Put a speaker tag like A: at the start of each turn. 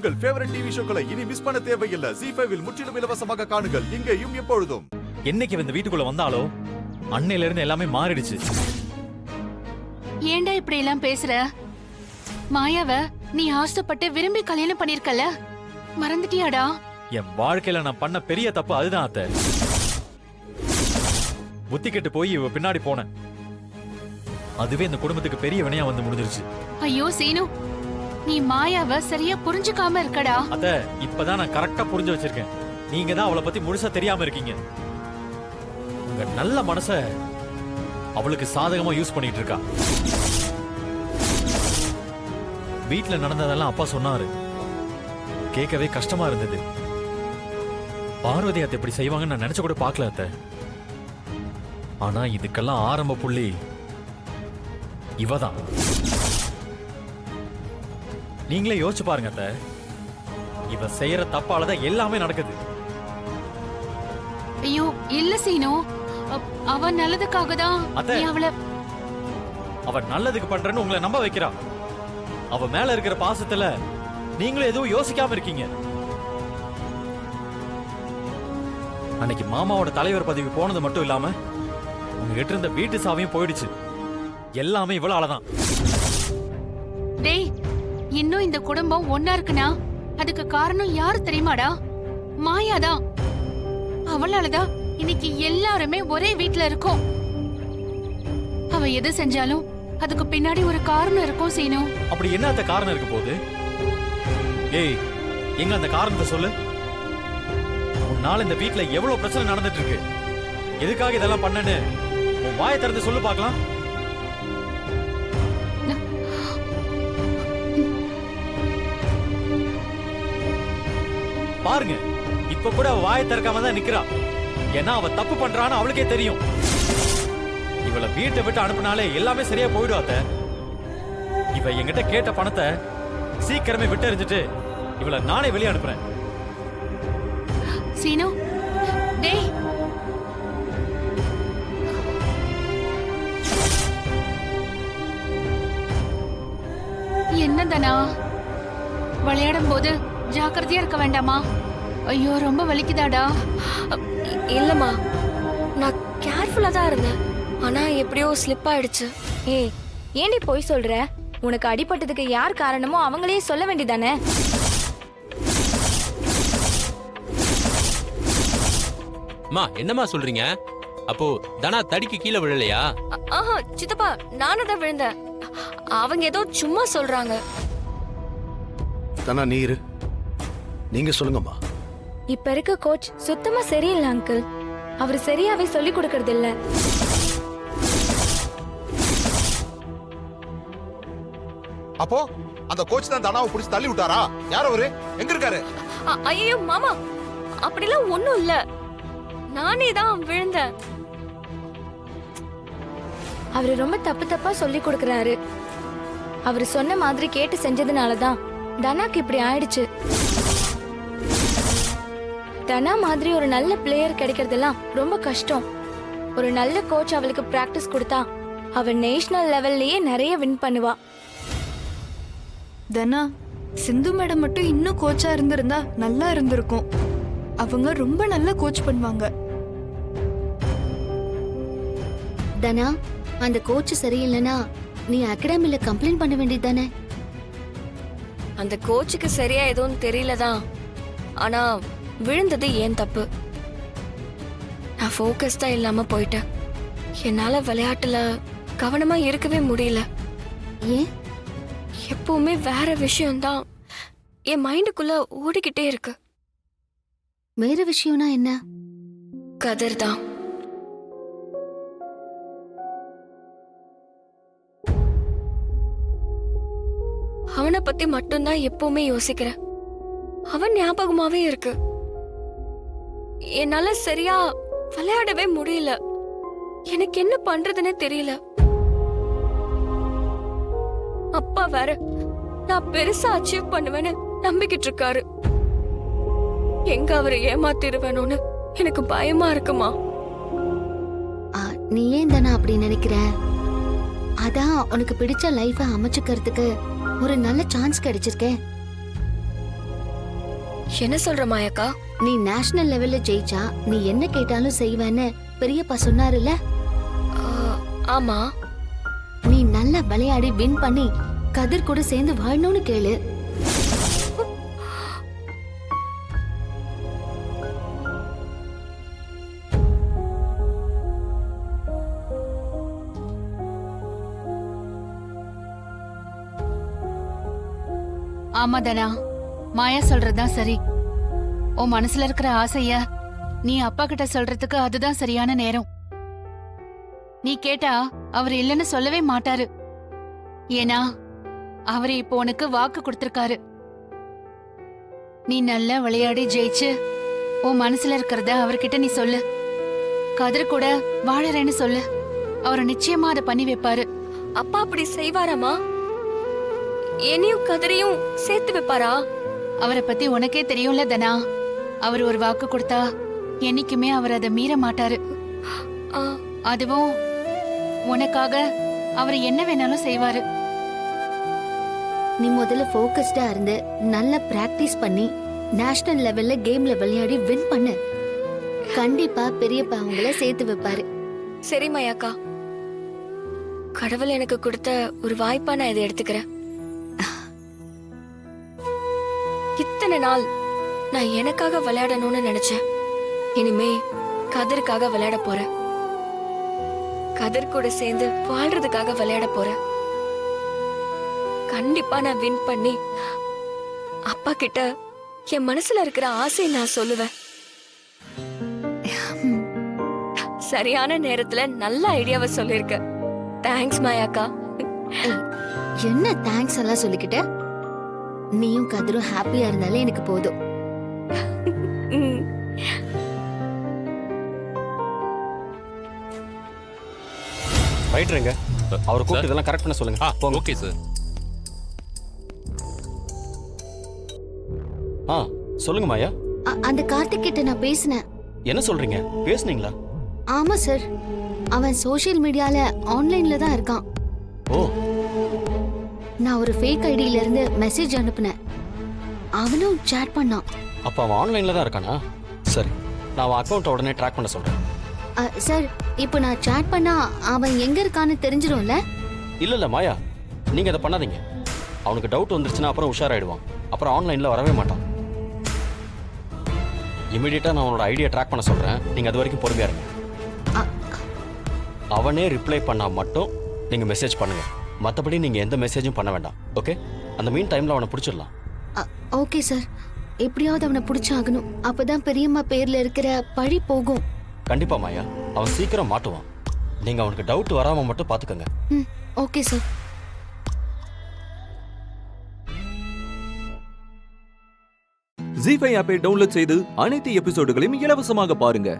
A: உங்கள் favourite TV ஷோக்களை இனி miss பண்ண தேவையில்லை. ZEE5 இல் முற்றிலும் இலவசமாக காணுங்கள். இங்கேயும் எப்பொழுதும்.
B: என்னைக்கு இந்த வீட்டுக்குள்ள வந்தாலோ அன்னையில இருந்து எல்லாமே மாறிடுச்சு.
C: ஏன்டா இப்படி எல்லாம் பேசுற? மாயாவ நீ ஆசைப்பட்டு விரும்பி கல்யாணம் பண்ணிருக்கல, மறந்துட்டியாடா?
B: என் வாழ்க்கையில நான் பண்ண பெரிய தப்பு அதுதான் அத்தை. புத்தி கெட்டு போய் இவ பின்னாடி போனேன். அதுவே இந்த குடும்பத்துக்கு பெரிய வினையா வந்து முடிஞ்சிருச்சு.
C: ஐயோ சீனு, நீ மாயாவ சரியா புரிஞ்சுக்காம இருக்கடா.
B: அத்தை, இப்பதான் நான் கரெக்டா புரிஞ்சு வச்சிருக்கேன். நீங்க தான் அவளை பத்தி முழுசா தெரியாம இருக்கீங்க. உங்க நல்ல மனச அவளுக்கு சாதகமா யூஸ் பண்ணிட்டு இருக்கா. வீட்டுல நடந்ததெல்லாம் அப்பா சொன்னாரு. கேட்கவே கஷ்டமா இருந்தது. பார்வதி அத்தை இப்படி செய்வாங்கன்னு நான் நினைச்ச கூட பார்க்கல அத்தை. ஆனா இதுக்கெல்லாம் ஆரம்ப புள்ளி இவதான். நீங்களே யோசிச்சு பாருங்க அத்தை. இவ செய்யற தப்பாலதான் எல்லாமே நடக்குது.
C: ஐயோ இல்ல சீனு, அவ நல்லதுக்காக தான் நீ அவளை.
B: அவ நல்லதுக்கு பண்றேன்னு உங்களை நம்ப வைக்கிறா. அவ மேல இருக்கிற பாசத்துல நீங்களும் எதுவும் யோசிக்காம இருக்கீங்க. அன்னைக்கு மாமாவோட தலைவர் பதவி போனது மட்டும் இல்லாம உங்ககிட்ட இருந்த வீட்டு சாவியும் போயிடுச்சு. எல்லாமே இவளாலதான்.
C: டேய், இன்னும் இந்த குடும்பம் ஒன்னா இருக்குனா அதுக்கு காரணம் யாரு தெரியுமாடா? மாயாதான். அவளாலதான் இன்னைக்கு எல்லாருமே ஒரே வீட்ல இருக்கோம். அவ எது செஞ்சாலும் அதுக்கு பின்னாடி ஒரு காரணம் இருக்கும் சீனு.
B: அப்படி என்ன காரணம் இருக்க போகுது? ஏய், எங்க அந்த காரணத்தை சொல்லு. உன்னால இந்த வீட்ல எவ்வளவு பிரச்சனை நடந்துட்டு இருக்கு. எதுக்காக இதெல்லாம் பண்ணனு உன் வாயை திறந்து சொல்லு பார்க்கலாம். பாருங்க, இப்ப கூட அவ வாயை திறக்காம தான் நிக்கிறா. ஏன்னா அவ தப்பு பண்றான்னு அவளுக்கே தெரியும். இவளை வீட்டை விட்டு அனுப்புனாலே எல்லாமே சரியா போயிடும் அத்தை. இவ என்கிட்ட கேட்ட பணத்தை சீக்கிரமே விட்டு எறிஞ்சிட்டு இவளை நானே வெளியே அனுப்புறேன்.
C: சீனு, டேய், என்னதானா விளையாடும் போது ஜாக்கிரதையா இருக்க வேண்டாமா? ஐயோ ரொம்ப வலிக்குதாடா.
D: இல்லம்மா, நான் கேர்ஃபுல்லா தான் இருந்தேன். ஆனா எப்படியோ ஸ்லிப் ஆயிடுச்சு.
E: ஏய், ஏண்டி போய் சொல்ற? உனக்கு அடிபட்டதுக்கு யார் காரணமோ அவங்களே சொல்ல வேண்டியதானே?
F: அம்மா, என்னம்மா சொல்றீங்க? அப்போ தனா தடிக்கு கீழே விழலையா?
D: ஆஹா சித்தப்பா, நானும் தான் விழுந்தேன். அவங்க ஏதோ சும்மா சொல்றாங்க.
G: தனா, நீரு நீங்க சொல்லுங்கம்மா.
E: இப்ப இருக்க கோச் சுத்தமா சரியில்லை அங்கிள். அவர் சரியாவே சொல்லி கொடுக்கறது இல்ல.
A: அப்போ அந்த கோச் தான் தனாவை பிடிச்சு தள்ளி விட்டாரா? யார் அவரு? எங்க இருக்காரு?
D: ஐயோ மாமா, அப்படிலாம் ஒண்ணும் இல்ல. நானே தான் விழுந்தேன்.
E: அவரு ரொம்ப தப்பு தப்பா சொல்லி கொடுக்கறாரு. அவரு சொன்ன மாதிரி கேட்டு செஞ்சதுனாலதான் தனாக்கு இப்படி ஆயிடுச்சு. தனா மாதிரி ஒரு நல்ல பிளேயர் கிடைக்கிறதெல்லாம் ரொம்ப கஷ்டம். ஒரு நல்ல கோச் அவளுக்கு பிராக்டிஸ் கொடுத்தா அவ நேஷனல் லெவல்லயே நிறைய வின் பண்ணுவா.
H: தனா, சிந்து மேடம் மட்டும் இன்னும் கோச்சா இருந்திருந்தா நல்லா இருந்திருக்கும். அவங்க ரொம்ப நல்லா கோச் பண்ணுவாங்க.
I: தனா, அந்த கோச் சரியில்லைனா நீ அகாடமில கம்ப்ளைண்ட் பண்ண வேண்டியது தானே?
D: அந்த கோச்சுக்கு சரியா எதுவும் தெரியலதான். ஆனா விழுந்தது ஏன் தப்பு. நான் ஃபோக்கஸ்டா இல்லாம போயிட்டேன். என்னால விளையாட்டுல கவனமா இருக்கவே முடியல.
I: ஏன்?
D: எப்பவுமே வேற விஷயம்தான் என் மைண்டுக்குள்ள ஓடிக்கிட்டே இருக்கு.
I: வேற விஷயம்னா என்ன?
D: கதர் தான். அவனை பத்தி மட்டும்தான் எப்பவுமே யோசிக்கிறேன். அவன் ஞாபகமாவே இருக்கு. என்னால சரியா விளையாடவே முடியல. எனக்கு என்ன பண்றதுன்னு தெரியல. அப்பா வேற நான் பெருசா அச்சீவ் பண்ணுவேன்னு நம்பிக்கிட்டு இருக்காரு. எங்க அவரை ஏமாத்திருவேணும்னு எனக்கு பயமா இருக்குமா?
I: நீ ஏன் தானே அப்படி நினைக்கிற? அதான் உனக்கு பிடிச்ச லைஃப அமைச்சுக்கிறதுக்கு ஒரு நல்ல சான்ஸ் கிடைச்சிருக்கே.
D: என்ன சொல்ற மாயாக்கா?
I: நீ நேஷனல் லெவல்ல ஜெயிச்சா நீ என்ன கேட்டாலும் செய்வேன்னு பெரியப்பா சொன்னாருல்ல.
D: ஆ, ஆமா.
I: நீ நல்லா விளையாடி வின் பண்ணி கதிர் கூட சேர்ந்து வாழணும்னு கேளு.
C: ஆமா தனா, மாயா சொல்றதுதான் சரி. உன் மனசுல இருக்கிற ஆசைய நீ அப்பா கிட்ட சொல்றதுக்கு அதுதான் சரியான நேரம். நீ கேட்டா அவர் இல்லைன்னு சொல்லவே மாட்டாரு. ஏன்னா அவர் இப்போ உனக்கு வாக்கு கொடுத்திருக்காரு. நீ நல்லா விளையாடி ஜெயிச்சு உன் மனசுல இருக்கிறத அவர்கிட்ட நீ சொல்லு. கதிர் கூட வாழறேன்னு சொல்லு. அவர் நிச்சயமா அதை பண்ணி வைப்பாரு.
D: அப்பா அப்படி செய்வாராமா? என்னையும் கதிரையும் சேர்த்து வைப்பாரா?
C: அவரை பத்தி உனக்கே தெரியும்ல தனா. அவர் ஒரு வாக்கு கொடுத்தா என்னைக்குமே அவர் அதை மீற மாட்டாரு.
D: ஆ,
C: அதுவும் உனக்காக அவர் என்ன வேணாலும் செய்வாரு.
I: நீ முதல்ல ஃபோக்கஸ்டா இருந்து நல்லா பிராக்டிஸ் பண்ணி நேஷனல் லெவல்ல கேம்ல விளையாடி வின் பண்ணு. கண்டிப்பா பெரியப்பா உங்களை சேர்த்து வைப்பாரு.
D: சரி மாயாக்கா. கடவுள் எனக்கு கொடுத்த ஒரு வாய்ப்பா நான் இதை எடுத்துக்கிறேன். இத்தனை நாள் நான் எனக்காக விளையாடணும்னு நினைச்சேன். இனிமே கதிருக்காக விளையாட போறேன். கதிர் கூட சேர்ந்து வாழ்றதுக்காக விளையாட போறேன். கண்டிப்பா நான் வின் பண்ணி அப்பா கிட்ட என் மனசுல இருக்கிற ஆசையை நான் சொல்லுவேன். சரியான நேரத்துல நல்ல ஐடியாவை சொல்லிருக்க. தேங்க்ஸ் மாயாக்கா.
I: என்ன தேங்க்ஸ் எல்லாம் சொல்லிக்கிட்ட? நீயும் கதிரும் ஹாப்பியா இருந்தாலே எனக்கு போதும்.
D: ம்.
J: ரைட்ருங்க, அவர் கூப்பிட்டு இதெல்லாம் கரெக்ட் பண்ண சொல்லுங்க. போங்க.
F: Okay sir.
J: சொல்லுங்க மாயா.
I: அந்த கார்த்திக் கிட்ட நான் பேசினேன்.
J: என்ன சொல்றீங்க? பேசுனீங்களா?
I: ஆமா சார், அவன் சோஷியல் மீடியால ஆன்லைன்ல தான் இருக்கான்.
J: ஓ,
I: நான் ஒரு ஃபேக் ஐடியில இருந்து மெசேஜ் அனுப்புனேன். அவனும் சேட் பண்ணான்.
J: அப்ப அவன் ஆன்லைன்ல தான் இருக்கானா? சரி, நான் அவன் அக்கௌண்ட்டை உடனே ட்ராக் பண்ண சொல்றேன்.
I: சார், இப்போ நான் சேட் பண்ணா அவன் எங்க இருக்கான்னு தெரிஞ்சிடும்ல?
J: இல்ல இல்ல மாயா, நீங்க அதை பண்ணாதீங்க. அவனுக்கு டவுட் வந்துருச்சுன்னா அப்புறம் உஷாராயிடுவான். அப்புறம் ஆன்லைன்ல வரவே மாட்டான். இமீடியட்டா நான் அவனோட ஐடியா ட்ராக் பண்ண சொல்றேன். நீங்க அது வரைக்கும் பொறுமையா இருங்க. அவனே ரிப்ளை பண்ணா மட்டும் நீங்க மெசேஜ் பண்ணுங்க. மற்றபடி நீங்க எந்த மெசேஜும் பண்ண வேண்டாம். ஓகே? அந்த மீன் டைம்ல அவனை பிடிச்சிடலாம்.
I: ஓகே சார், எப்படியாவது அவனை பிடிச்சாகணும். அப்பதான் பெரியம்மா பேர்ல இருக்கிற பழி போகும்.
J: கண்டிப்பா மாயா, அவன் சீக்கிரம் மாட்டுவான். நீங்க அவனுக்கு டவுட் வராம மட்டும் பாத்துக்கங்க.
I: Okay sir.
K: ஜீ5 ஆப்பை டவுன்லோட் செய்து அனைத்து எபிசோடுகளையும் இலவசமாக பாருங்க.